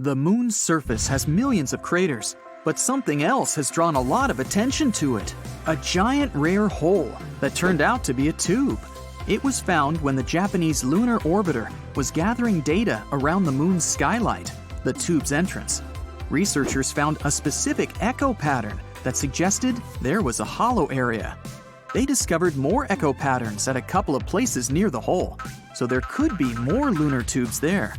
The moon's surface has millions of craters, but something else has drawn a lot of attention to it. A giant rare hole that turned out to be a tube. It was found when the Japanese lunar orbiter was gathering data around the moon's skylight, the tube's entrance. Researchers found a specific echo pattern that suggested there was a hollow area. They discovered more echo patterns at a couple of places near the hole, so there could be more lunar tubes there.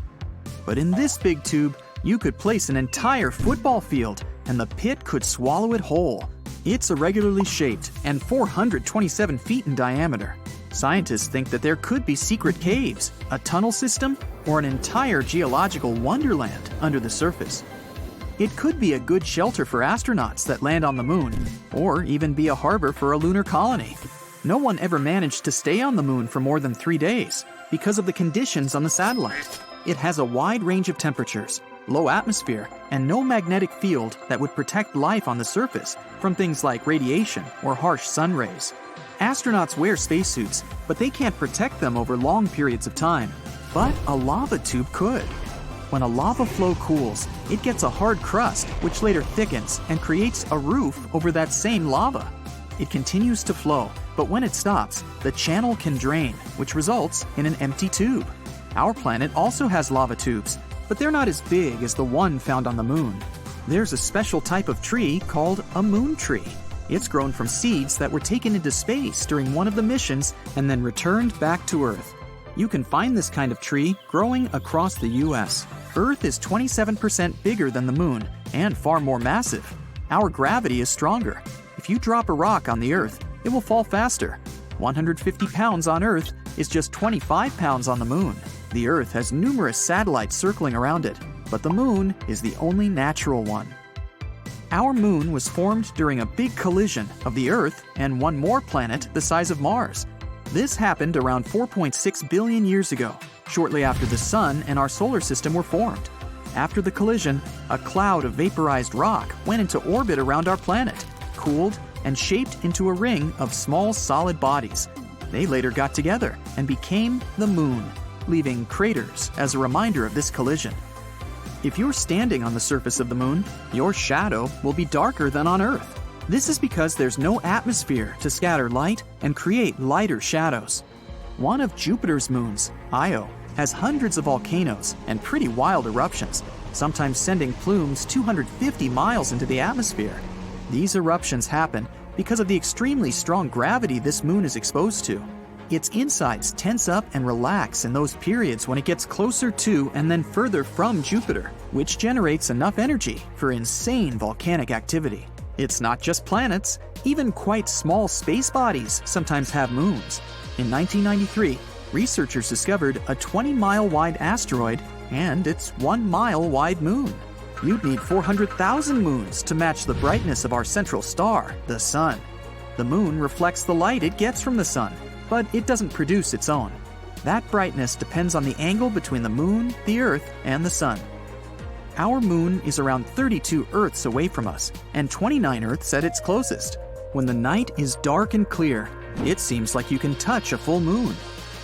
But in this big tube, you could place an entire football field and the pit could swallow it whole. It's irregularly shaped and 427 feet in diameter. Scientists think that there could be secret caves, a tunnel system, or an entire geological wonderland under the surface. It could be a good shelter for astronauts that land on the moon, or even be a harbor for a lunar colony. No one ever managed to stay on the moon for more than 3 days because of the conditions on the satellite. It has a wide range of temperatures, low atmosphere, and no magnetic field that would protect life on the surface from things like radiation or harsh sun rays. Astronauts wear spacesuits, but they can't protect them over long periods of time. But a lava tube could. When a lava flow cools, it gets a hard crust, which later thickens and creates a roof over that same lava. It continues to flow, but when it stops, the channel can drain, which results in an empty tube. Our planet also has lava tubes, but they're not as big as the one found on the moon. There's a special type of tree called a moon tree. It's grown from seeds that were taken into space during one of the missions and then returned back to Earth. You can find this kind of tree growing across the US. Earth is 27% bigger than the moon and far more massive. Our gravity is stronger. If you drop a rock on the Earth, it will fall faster. 150 pounds on Earth is just 25 pounds on the moon. The Earth has numerous satellites circling around it, but the moon is the only natural one. Our moon was formed during a big collision of the Earth and one more planet the size of Mars. This happened around 4.6 billion years ago, shortly after the Sun and our solar system were formed. After the collision, a cloud of vaporized rock went into orbit around our planet, cooled, and shaped into a ring of small solid bodies. They later got together and became the moon, leaving craters as a reminder of this collision. If you're standing on the surface of the moon, your shadow will be darker than on Earth. This is because there's no atmosphere to scatter light and create lighter shadows. One of Jupiter's moons, Io, has hundreds of volcanoes and pretty wild eruptions, sometimes sending plumes 250 miles into the atmosphere. These eruptions happen because of the extremely strong gravity this moon is exposed to. Its insides tense up and relax in those periods when it gets closer to and then further from Jupiter, which generates enough energy for insane volcanic activity. It's not just planets, even quite small space bodies sometimes have moons. In 1993, researchers discovered a 20-mile-wide asteroid and its 1-mile-wide moon. You'd need 400,000 moons to match the brightness of our central star, the Sun. The moon reflects the light it gets from the Sun, but it doesn't produce its own. That brightness depends on the angle between the moon, the Earth, and the Sun. Our moon is around 32 Earths away from us, and 29 Earths at its closest. When the night is dark and clear, it seems like you can touch a full moon.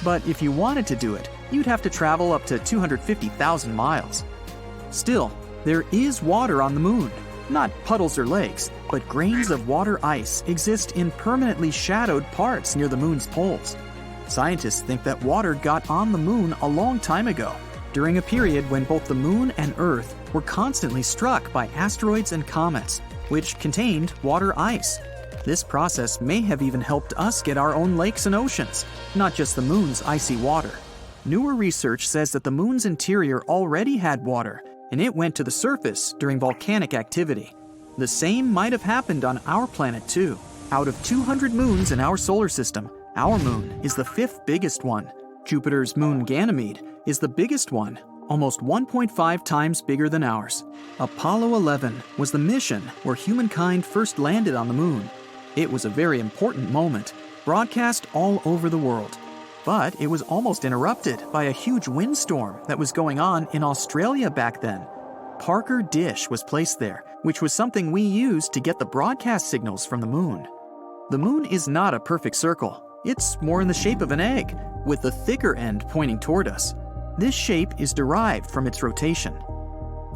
But if you wanted to do it, you'd have to travel up to 250,000 miles. Still, there is water on the moon. Not puddles or lakes, but grains of water ice exist in permanently shadowed parts near the moon's poles. Scientists think that water got on the moon a long time ago, during a period when both the moon and Earth were constantly struck by asteroids and comets, which contained water ice. This process may have even helped us get our own lakes and oceans, not just the moon's icy water. Newer research says that the moon's interior already had water, and it went to the surface during volcanic activity. The same might have happened on our planet too. Out of 200 moons in our solar system, our moon is the 5th biggest one. Jupiter's moon Ganymede is the biggest one, almost 1.5 times bigger than ours. Apollo 11 was the mission where humankind first landed on the moon. It was a very important moment, broadcast all over the world. But it was almost interrupted by a huge windstorm that was going on in Australia back then. Parker Dish was placed there, which was something we used to get the broadcast signals from the moon. The moon is not a perfect circle. It's more in the shape of an egg, with the thicker end pointing toward us. This shape is derived from its rotation.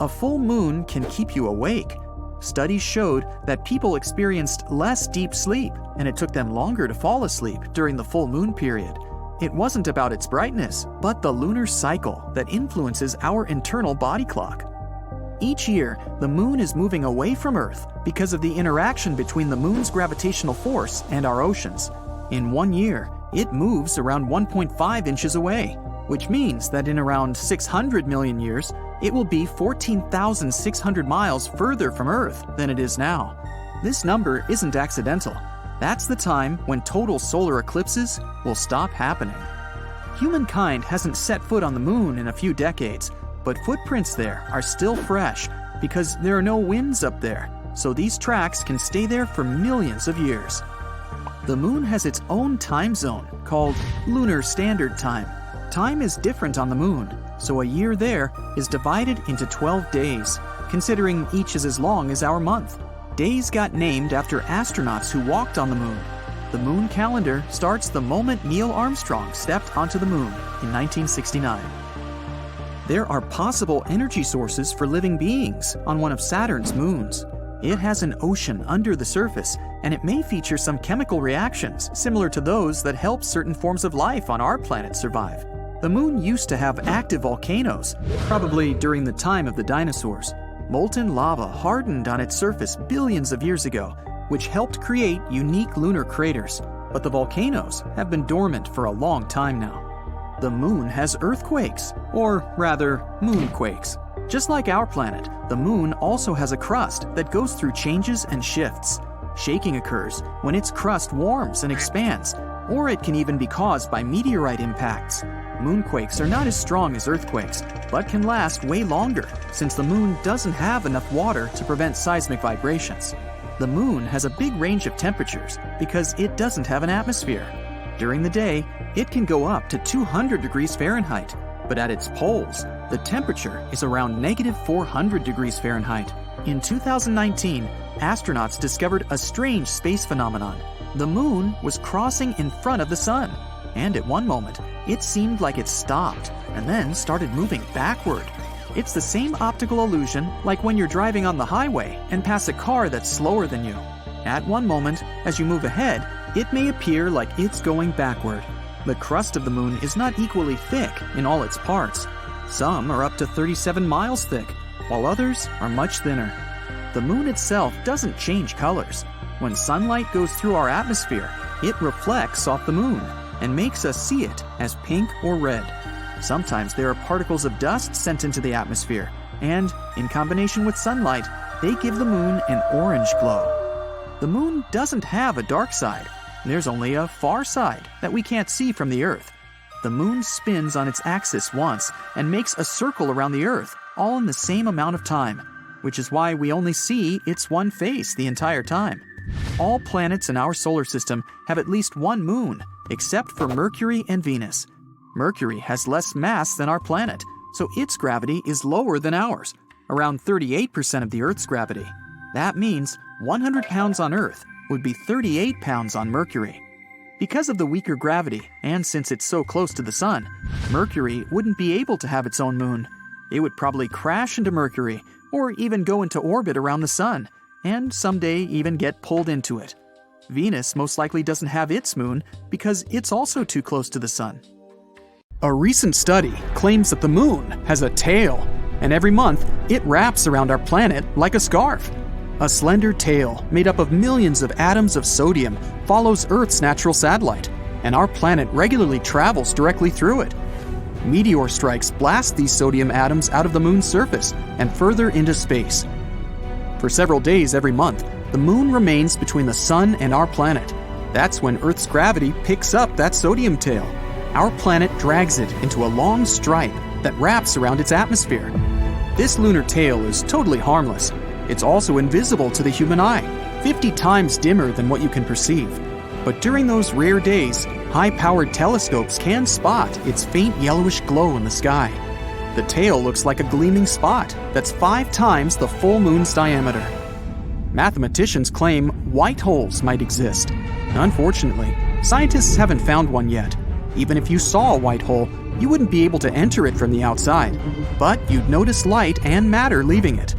A full moon can keep you awake. Studies showed that people experienced less deep sleep, and it took them longer to fall asleep during the full moon period. It wasn't about its brightness, but the lunar cycle that influences our internal body clock. Each year, the moon is moving away from Earth because of the interaction between the moon's gravitational force and our oceans. In 1 year, it moves around 1.5 inches away, which means that in around 600 million years, it will be 14,600 miles further from Earth than it is now. This number isn't accidental. That's the time when total solar eclipses will stop happening. Humankind hasn't set foot on the moon in a few decades, but footprints there are still fresh because there are no winds up there, so these tracks can stay there for millions of years. The moon has its own time zone called Lunar Standard Time. Time is different on the moon, so a year there is divided into 12 days, considering each is as long as our month. Days got named after astronauts who walked on the moon. The moon calendar starts the moment Neil Armstrong stepped onto the moon in 1969. There are possible energy sources for living beings on one of Saturn's moons. It has an ocean under the surface, and it may feature some chemical reactions similar to those that help certain forms of life on our planet survive. The moon used to have active volcanoes, probably during the time of the dinosaurs. Molten lava hardened on its surface billions of years ago, which helped create unique lunar craters, but the volcanoes have been dormant for a long time now. The moon has earthquakes, or rather, moonquakes. Just like our planet, the moon also has a crust that goes through changes and shifts. Shaking occurs when its crust warms and expands, or it can even be caused by meteorite impacts. Moonquakes are not as strong as earthquakes, but can last way longer since the moon doesn't have enough water to prevent seismic vibrations. The moon has a big range of temperatures because it doesn't have an atmosphere. During the day, it can go up to 200 degrees Fahrenheit, but at its poles, the temperature is around -400 degrees Fahrenheit. In 2019, astronauts discovered a strange space phenomenon. The moon was crossing in front of the sun, and at one moment, it seemed like it stopped and then started moving backward. It's the same optical illusion like when you're driving on the highway and pass a car that's slower than you. At one moment, as you move ahead, it may appear like it's going backward. The crust of the moon is not equally thick in all its parts. Some are up to 37 miles thick, while others are much thinner. The moon itself doesn't change colors. When sunlight goes through our atmosphere, it reflects off the moon and makes us see it as pink or red. Sometimes there are particles of dust sent into the atmosphere, and in combination with sunlight, they give the moon an orange glow. The moon doesn't have a dark side. There's only a far side that we can't see from the Earth. The moon spins on its axis once and makes a circle around the Earth, all in the same amount of time, which is why we only see its one face the entire time. All planets in our solar system have at least one moon, except for Mercury and Venus. Mercury has less mass than our planet, so its gravity is lower than ours, around 38% of the Earth's gravity. That means 100 pounds on Earth would be 38 pounds on Mercury. Because of the weaker gravity, and since it's so close to the Sun, Mercury wouldn't be able to have its own moon. It would probably crash into Mercury, or even go into orbit around the Sun, and someday even get pulled into it. Venus most likely doesn't have its moon because it's also too close to the Sun. A recent study claims that the moon has a tail, and every month it wraps around our planet like a scarf. A slender tail made up of millions of atoms of sodium follows Earth's natural satellite, and our planet regularly travels directly through it. Meteor strikes blast these sodium atoms out of the moon's surface and further into space. For several days every month, the moon remains between the sun and our planet. That's when Earth's gravity picks up that sodium tail. Our planet drags it into a long stripe that wraps around its atmosphere. This lunar tail is totally harmless. It's also invisible to the human eye, 50 times dimmer than what you can perceive. But during those rare days, high-powered telescopes can spot its faint yellowish glow in the sky. The tail looks like a gleaming spot that's 5 times the full moon's diameter. Mathematicians claim white holes might exist. Unfortunately, scientists haven't found one yet. Even if you saw a white hole, You wouldn't be able to enter it from the outside, but you'd notice light and matter leaving it.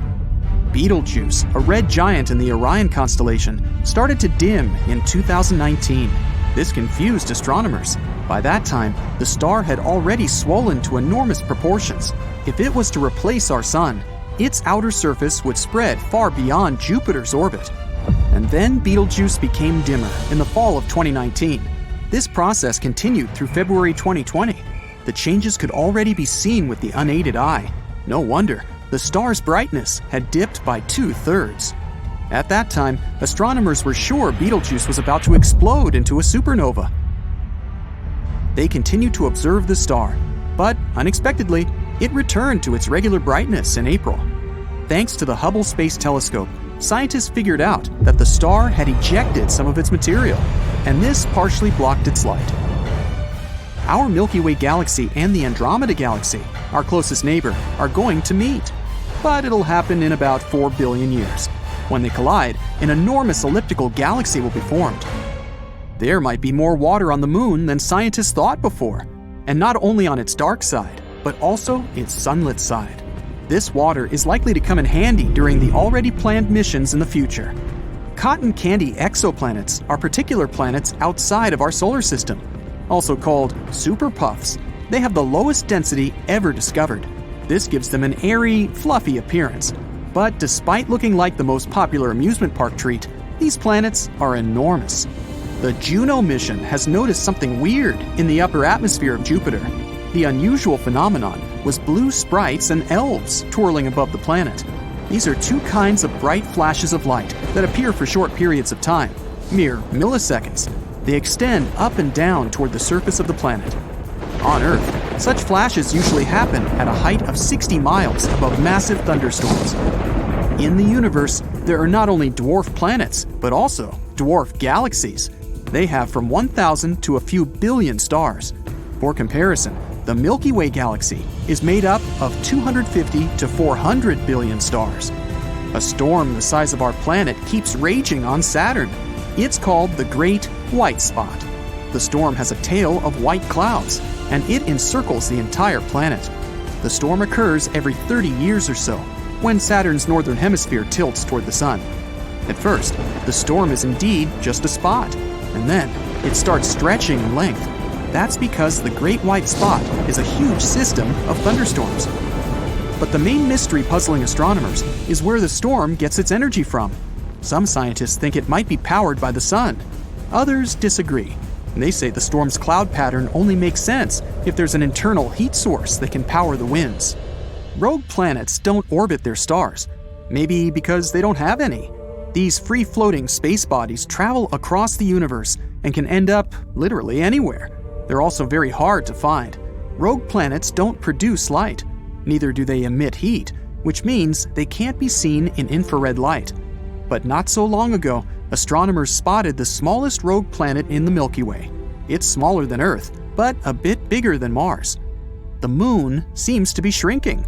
Betelgeuse, a red giant in the Orion constellation, started to dim in 2019. This confused astronomers. By that time, the star had already swollen to enormous proportions. If it was to replace our Sun, its outer surface would spread far beyond Jupiter's orbit. And then Betelgeuse became dimmer in the fall of 2019. This process continued through February 2020. The changes could already be seen with the unaided eye. No wonder, the star's brightness had dipped by 2/3. At that time, astronomers were sure Betelgeuse was about to explode into a supernova. They continued to observe the star, but unexpectedly, it returned to its regular brightness in April. Thanks to the Hubble Space Telescope, scientists figured out that the star had ejected some of its material, and this partially blocked its light. Our Milky Way galaxy and the Andromeda galaxy, our closest neighbor, are going to meet. But it'll happen in about 4 billion years. When they collide, an enormous elliptical galaxy will be formed. There might be more water on the moon than scientists thought before, and not only on its dark side, but also its sunlit side. This water is likely to come in handy during the already planned missions in the future. Cotton candy exoplanets are particular planets outside of our solar system, also called superpuffs. They have the lowest density ever discovered. This gives them an airy, fluffy appearance. But despite looking like the most popular amusement park treat, these planets are enormous. The Juno mission has noticed something weird in the upper atmosphere of Jupiter. The unusual phenomenon was blue sprites and elves twirling above the planet. These are two kinds of bright flashes of light that appear for short periods of time, mere milliseconds. They extend up and down toward the surface of the planet. On Earth, such flashes usually happen at a height of 60 miles above massive thunderstorms. In the universe, there are not only dwarf planets, but also dwarf galaxies. They have from 1,000 to a few billion stars. For comparison, the Milky Way galaxy is made up of 250 to 400 billion stars. A storm the size of our planet keeps raging on Saturn. It's called the Great White Spot. The storm has a tail of white clouds, and it encircles the entire planet. The storm occurs every 30 years or so, when Saturn's northern hemisphere tilts toward the sun. At first, the storm is indeed just a spot, and then it starts stretching in length. That's because the Great White Spot is a huge system of thunderstorms. But the main mystery puzzling astronomers is where the storm gets its energy from. Some scientists think it might be powered by the sun. Others disagree. They say the storm's cloud pattern only makes sense if there's an internal heat source that can power the winds. Rogue planets don't orbit their stars, maybe because they don't have any. These free-floating space bodies travel across the universe and can end up literally anywhere. They're also very hard to find. Rogue planets don't produce light. Neither do they emit heat, which means they can't be seen in infrared light. But not so long ago, astronomers spotted the smallest rogue planet in the Milky Way. It's smaller than Earth, but a bit bigger than Mars. The Moon seems to be shrinking.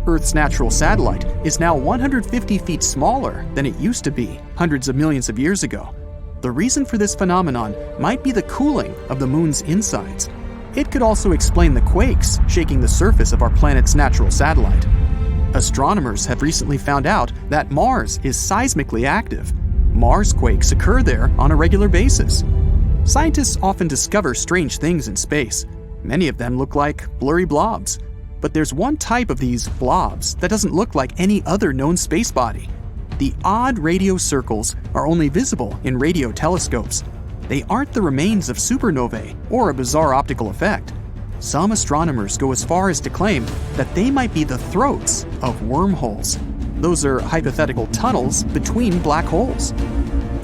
Earth's natural satellite is now 150 feet smaller than it used to be hundreds of millions of years ago. The reason for this phenomenon might be the cooling of the Moon's insides. It could also explain the quakes shaking the surface of our planet's natural satellite. Astronomers have recently found out that Mars is seismically active. Mars quakes occur there on a regular basis. Scientists often discover strange things in space. Many of them look like blurry blobs. But there's one type of these blobs that doesn't look like any other known space body. The odd radio circles are only visible in radio telescopes. They aren't the remains of supernovae or a bizarre optical effect. Some astronomers go as far as to claim that they might be the throats of wormholes. Those are hypothetical tunnels between black holes.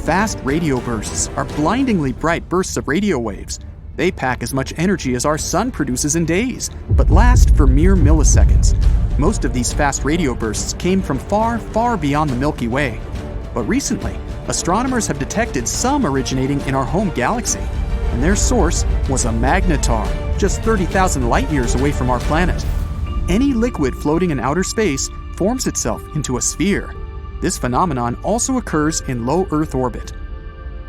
Fast radio bursts are blindingly bright bursts of radio waves. They pack as much energy as our sun produces in days, but last for mere milliseconds. Most of these fast radio bursts came from far, far beyond the Milky Way. But recently, astronomers have detected some originating in our home galaxy, and their source was a magnetar, just 30,000 light-years away from our planet. Any liquid floating in outer space forms itself into a sphere. This phenomenon also occurs in low Earth orbit.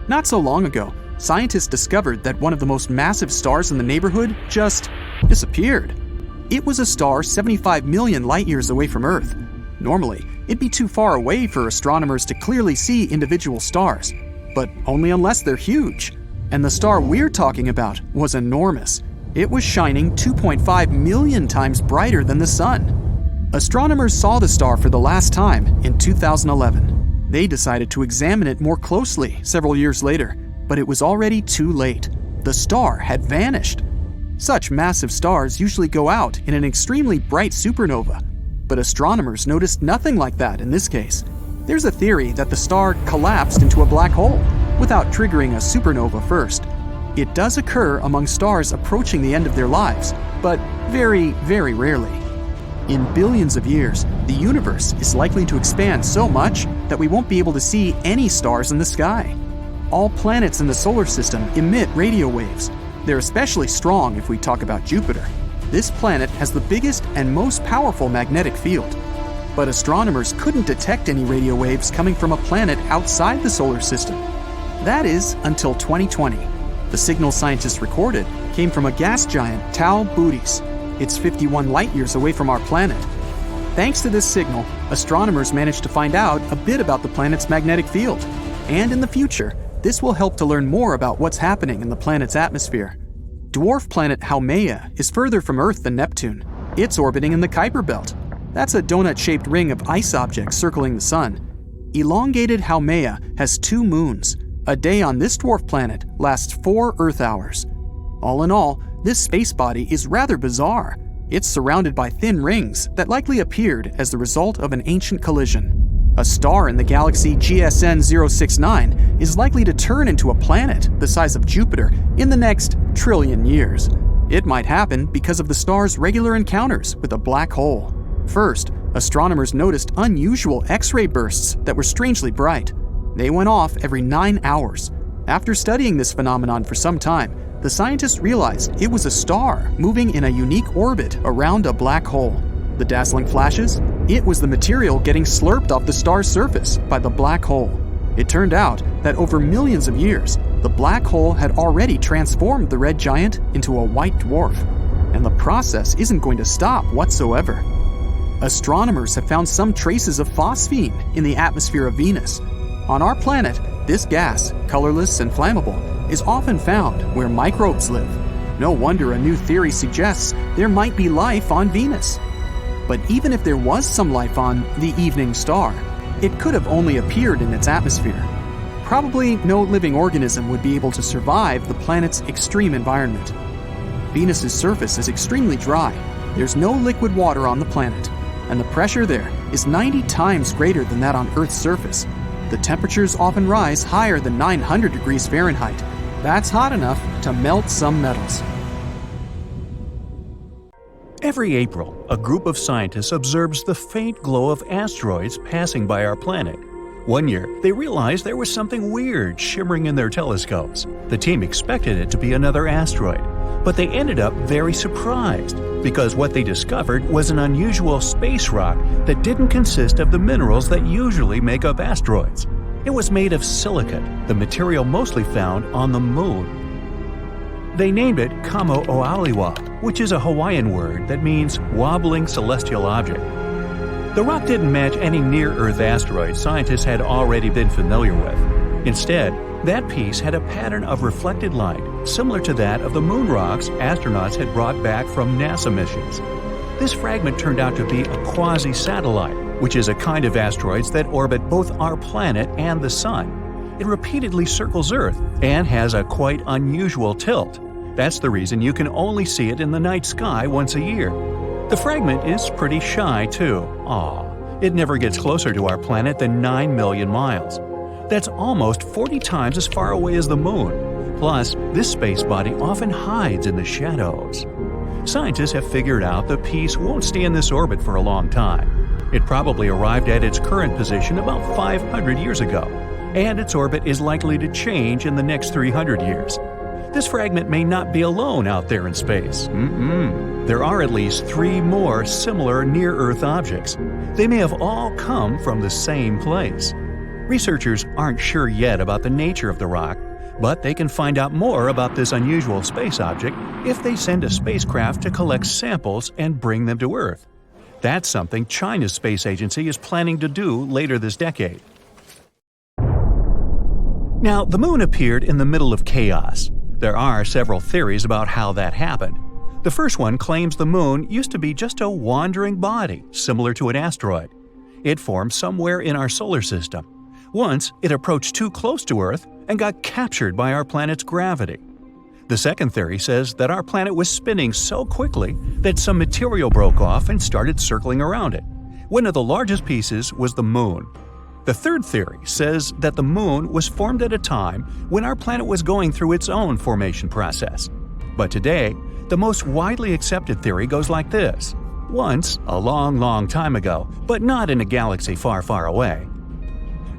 Not so long ago, scientists discovered that one of the most massive stars in the neighborhood just disappeared. It was a star 75 million light-years away from Earth. Normally, it'd be too far away for astronomers to clearly see individual stars, but only unless they're huge. And the star we're talking about was enormous. It was shining 2.5 million times brighter than the Sun. Astronomers saw the star for the last time in 2011. They decided to examine it more closely several years later, but it was already too late. The star had vanished. Such massive stars usually go out in an extremely bright supernova, but astronomers noticed nothing like that in this case. There's a theory that the star collapsed into a black hole without triggering a supernova first. It does occur among stars approaching the end of their lives, but very, very rarely. In billions of years, the universe is likely to expand so much that we won't be able to see any stars in the sky. All planets in the solar system emit radio waves. They're especially strong if we talk about Jupiter. This planet has the biggest and most powerful magnetic field. But astronomers couldn't detect any radio waves coming from a planet outside the solar system. That is, until 2020. The signal scientists recorded came from a gas giant, Tau Bootes. It's 51 light-years away from our planet. Thanks to this signal, astronomers managed to find out a bit about the planet's magnetic field. And in the future, this will help to learn more about what's happening in the planet's atmosphere. Dwarf planet Haumea is further from Earth than Neptune. It's orbiting in the Kuiper Belt. That's a donut-shaped ring of ice objects circling the Sun. Elongated Haumea has 2 moons. A day on this dwarf planet lasts 4 Earth hours. All in all, this space body is rather bizarre. It's surrounded by thin rings that likely appeared as the result of an ancient collision. A star in the galaxy GSN 069 is likely to turn into a planet the size of Jupiter in the next trillion years. It might happen because of the star's regular encounters with a black hole. First, astronomers noticed unusual X-ray bursts that were strangely bright. They went off every 9 hours. After studying this phenomenon for some time, the scientists realized it was a star moving in a unique orbit around a black hole. The dazzling flashes? It was the material getting slurped off the star's surface by the black hole. It turned out that over millions of years, the black hole had already transformed the red giant into a white dwarf. And the process isn't going to stop whatsoever. Astronomers have found some traces of phosphine in the atmosphere of Venus. On our planet, this gas, colorless and flammable, is often found where microbes live. No wonder a new theory suggests there might be life on Venus. But even if there was some life on the evening star, it could have only appeared in its atmosphere. Probably no living organism would be able to survive the planet's extreme environment. Venus's surface is extremely dry. There's no liquid water on the planet, and the pressure there is 90 times greater than that on Earth's surface. The temperatures often rise higher than 900 degrees Fahrenheit. That's hot enough to melt some metals. Every April, a group of scientists observes the faint glow of asteroids passing by our planet. One year, they realized there was something weird shimmering in their telescopes. The team expected it to be another asteroid, but they ended up very surprised because what they discovered was an unusual space rock that didn't consist of the minerals that usually make up asteroids. It was made of silicate, the material mostly found on the Moon. They named it Kamo'oliwa, which is a Hawaiian word that means wobbling celestial object. The rock didn't match any near-Earth asteroids scientists had already been familiar with. Instead, that piece had a pattern of reflected light, similar to that of the moon rocks astronauts had brought back from NASA missions. This fragment turned out to be a quasi-satellite, which is a kind of asteroids that orbit both our planet and the Sun. It repeatedly circles Earth and has a quite unusual tilt. That's the reason you can only see it in the night sky once a year. The fragment is pretty shy, too. It never gets closer to our planet than 9 million miles. That's almost 40 times as far away as the Moon. Plus, this space body often hides in the shadows. Scientists have figured out the piece won't stay in this orbit for a long time. It probably arrived at its current position about 500 years ago, and its orbit is likely to change in the next 300 years. This fragment may not be alone out there in space. There are at least 3 more similar near-Earth objects. They may have all come from the same place. Researchers aren't sure yet about the nature of the rock, But they can find out more about this unusual space object if they send a spacecraft to collect samples and bring them to Earth. That's something China's space agency is planning to do later this decade. Now, the moon appeared in the middle of chaos. There are several theories about how that happened. The first one claims the moon used to be just a wandering body, similar to an asteroid. It formed somewhere in our solar system. Once, it approached too close to Earth and got captured by our planet's gravity. The second theory says that our planet was spinning so quickly that some material broke off and started circling around it. One of the largest pieces was the moon. The third theory says that the moon was formed at a time when our planet was going through its own formation process. But today, the most widely accepted theory goes like this. Once, a long, long time ago, but not in a galaxy far, far away,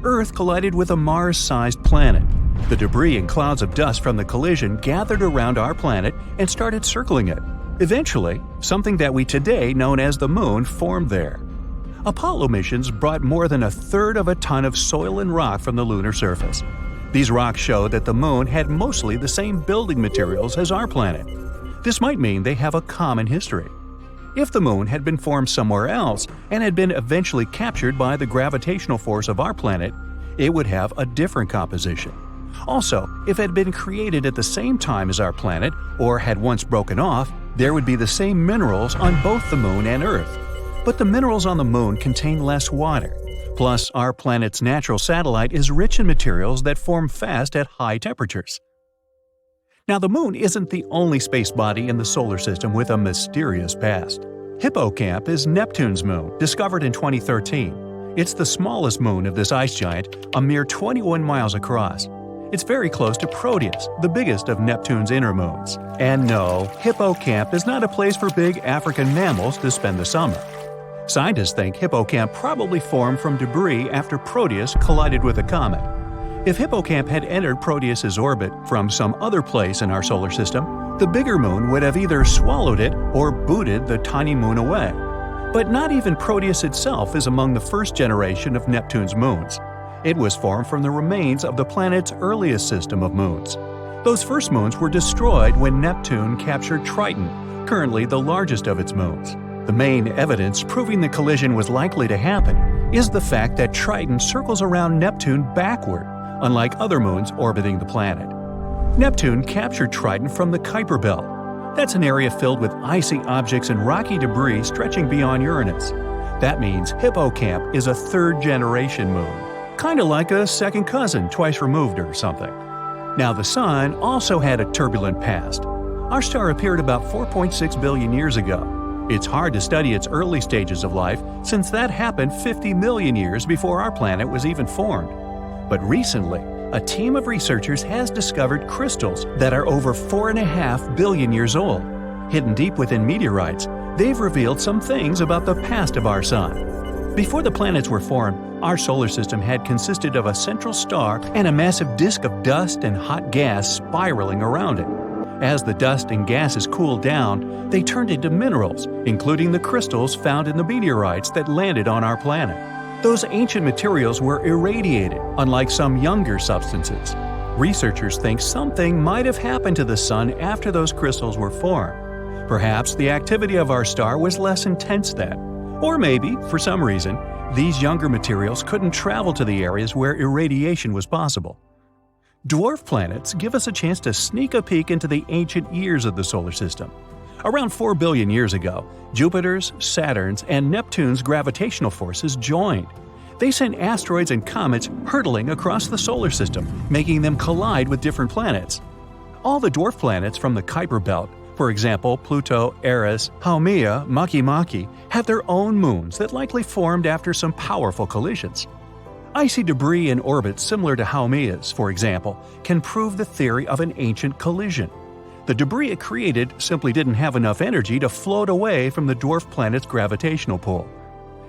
Earth collided with a Mars-sized planet. The debris and clouds of dust from the collision gathered around our planet and started circling it. Eventually, something that we today know as the moon formed there. Apollo missions brought more than 1/3 of a ton of soil and rock from the lunar surface. These rocks showed that the moon had mostly the same building materials as our planet. This might mean they have a common history. If the moon had been formed somewhere else and had been eventually captured by the gravitational force of our planet, it would have a different composition. Also, if it had been created at the same time as our planet or had once broken off, there would be the same minerals on both the moon and Earth. But the minerals on the moon contain less water. Plus, our planet's natural satellite is rich in materials that form fast at high temperatures. Now, the moon isn't the only space body in the solar system with a mysterious past. Hippocamp is Neptune's moon, discovered in 2013. It's the smallest moon of this ice giant, a mere 21 miles across. It's very close to Proteus, the biggest of Neptune's inner moons. And no, Hippocamp is not a place for big African mammals to spend the summer. Scientists think Hippocamp probably formed from debris after Proteus collided with a comet. If Hippocamp had entered Proteus's orbit from some other place in our solar system, the bigger moon would have either swallowed it or booted the tiny moon away. But not even Proteus itself is among the first generation of Neptune's moons. It was formed from the remains of the planet's earliest system of moons. Those first moons were destroyed when Neptune captured Triton, currently the largest of its moons. The main evidence proving the collision was likely to happen is the fact that Triton circles around Neptune backward, unlike other moons orbiting the planet. Neptune captured Triton from the Kuiper Belt. That's an area filled with icy objects and rocky debris stretching beyond Uranus. That means Hippocamp is a third-generation moon, kind of like a second cousin twice removed or something. Now, the Sun also had a turbulent past. Our star appeared about 4.6 billion years ago. It's hard to study its early stages of life since that happened 50 million years before our planet was even formed. But recently, a team of researchers has discovered crystals that are over 4.5 billion years old. Hidden deep within meteorites, they've revealed some things about the past of our Sun. Before the planets were formed, our solar system had consisted of a central star and a massive disk of dust and hot gas spiraling around it. As the dust and gases cooled down, they turned into minerals, including the crystals found in the meteorites that landed on our planet. Those ancient materials were irradiated, unlike some younger substances. Researchers think something might have happened to the Sun after those crystals were formed. Perhaps the activity of our star was less intense then. Or maybe, for some reason, these younger materials couldn't travel to the areas where irradiation was possible. Dwarf planets give us a chance to sneak a peek into the ancient years of the solar system. Around 4 billion years ago, Jupiter's, Saturn's, and Neptune's gravitational forces joined. They sent asteroids and comets hurtling across the solar system, making them collide with different planets. All the dwarf planets from the Kuiper Belt, for example Pluto, Eris, Haumea, Makemake, have their own moons that likely formed after some powerful collisions. Icy debris in orbits similar to Haumea's, for example, can prove the theory of an ancient collision. The debris it created simply didn't have enough energy to float away from the dwarf planet's gravitational pull.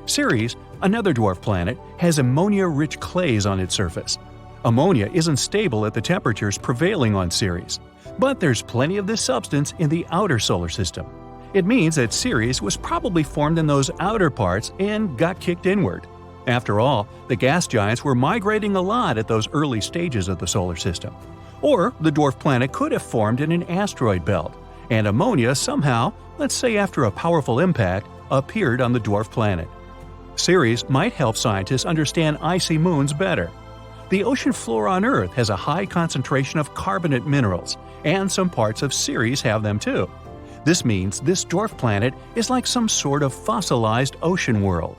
Ceres, another dwarf planet, has ammonia-rich clays on its surface. Ammonia isn't stable at the temperatures prevailing on Ceres, but there's plenty of this substance in the outer solar system. It means that Ceres was probably formed in those outer parts and got kicked inward. After all, the gas giants were migrating a lot at those early stages of the solar system. Or the dwarf planet could have formed in an asteroid belt, and ammonia somehow, let's say after a powerful impact, appeared on the dwarf planet. Ceres might help scientists understand icy moons better. The ocean floor on Earth has a high concentration of carbonate minerals, and some parts of Ceres have them too. This means this dwarf planet is like some sort of fossilized ocean world.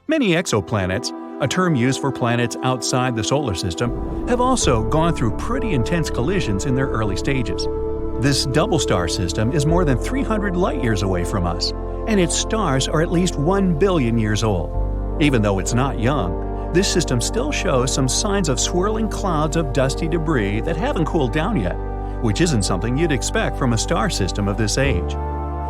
Many exoplanets, a term used for planets outside the solar system, have also gone through pretty intense collisions in their early stages. This double star system is more than 300 light-years away from us, and its stars are at least 1 billion years old. Even though it's not young, this system still shows some signs of swirling clouds of dusty debris that haven't cooled down yet, which isn't something you'd expect from a star system of this age.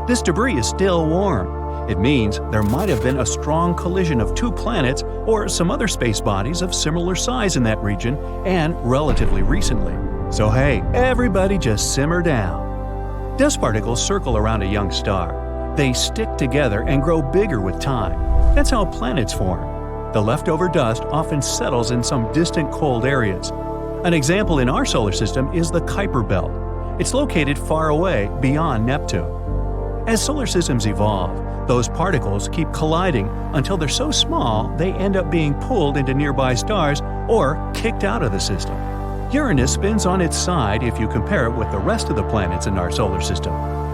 This debris is still warm. It means there might have been a strong collision of two planets or some other space bodies of similar size in that region, and relatively recently. So hey, everybody just simmer down. Dust particles circle around a young star. They stick together and grow bigger with time. That's how planets form. The leftover dust often settles in some distant cold areas. An example in our solar system is the Kuiper Belt. It's located far away beyond Neptune. As solar systems evolve, those particles keep colliding until they're so small they end up being pulled into nearby stars or kicked out of the system. Uranus spins on its side if you compare it with the rest of the planets in our solar system,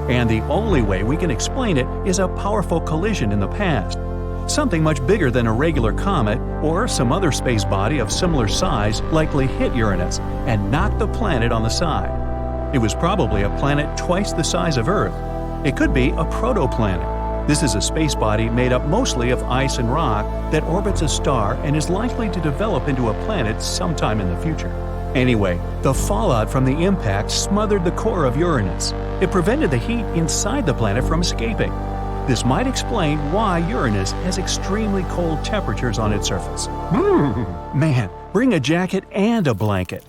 and the only way we can explain it is a powerful collision in the past. Something much bigger than a regular comet or some other space body of similar size likely hit Uranus and knocked the planet on the side. It was probably a planet twice the size of Earth. It could be a protoplanet. This is a space body made up mostly of ice and rock that orbits a star and is likely to develop into a planet sometime in the future. Anyway, the fallout from the impact smothered the core of Uranus. It prevented the heat inside the planet from escaping. This might explain why Uranus has extremely cold temperatures on its surface. Man, bring a jacket and a blanket.